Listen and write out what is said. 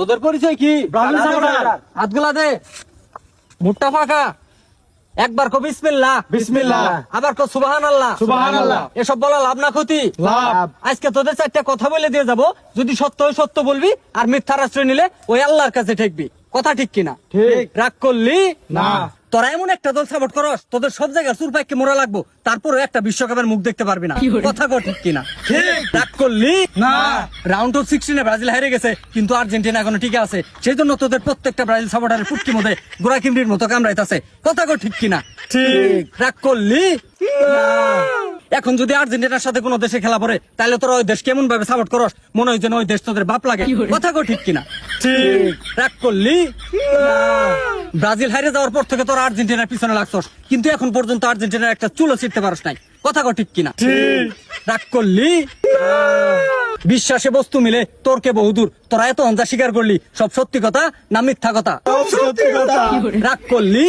তোদের পরিচয় কি? Brazil supporter. হাতগুলা দে, মুটটা ফাঁকা। একবার কো বিসমিল্লাহ, বিসমিল্লাহ। আবার কো সুবহানাল্লাহ, সুবহানাল্লাহ। এসব বলা লাভ না ক্ষতি? লাভ। আজকে তোদের চারটা কথা বলে দিয়ে যাব, যদি সত্য হয় সত্য বলবি, আর মিথ্যার আশ্রয় নিলে ওই আল্লাহর কাছে ঠেকবি। কথা ঠিক কিনা? ঠিক। রাগ করলি না। তোরা এমন একটা দল সাপোর্ট করস, তোদের সব জায়গায় চুর পাইকে মোড়া লাগবো, তারপরে একটা বিশ্বকাপের মুখ দেখতে পারবি না। কথা কো ঠিক কিনা? ঠিক। রাগ করলি না। রাউন্ড অফ 16 ব্রাজিল হেরে গেছে, কিন্তু আর্জেন্টিনা এখনো ঠিক আছে। সেই জন্য তোদের প্রত্যেকটা ব্রাজিল সাপোর্টারের ফুটকির মধ্যে গোড়া কিমড়ির মতো কামড়াইতেছে। কথা কো ঠিক কিনা? ঠিক। রাগ করলি এখন যদি আর্জেন্টিনার সাথে কোনো দেশে খেলা পড়ে, তাহলে তোরা ওই দেশ কেমন ভাবে সাপোর্ট করস, মনে হয় যেন ওই দেশ তোদের বাপ লাগে। কথা কো ঠিক কিনা? ঠিক। রাগ করলি ব্রাজিল হারিয়ে যাওয়ার পর থেকে তোরা আর্জেন্টিনার পিছনে লাগছস, কিন্তু এখন পর্যন্ত আর্জেন্টিনার একটা চুলো ছিটতে পারস নাই। কথা কো ঠিক কিনা? ঠিক। রাগ করলি বিশ্বাসে বস্তু মিলে তোরকে বহুদূর, তোরা এত অঞ্জা স্বীকার করলি, সব সত্যি কথা না মিথ্যা কথা? সব সত্যি কথা। রাগ করলি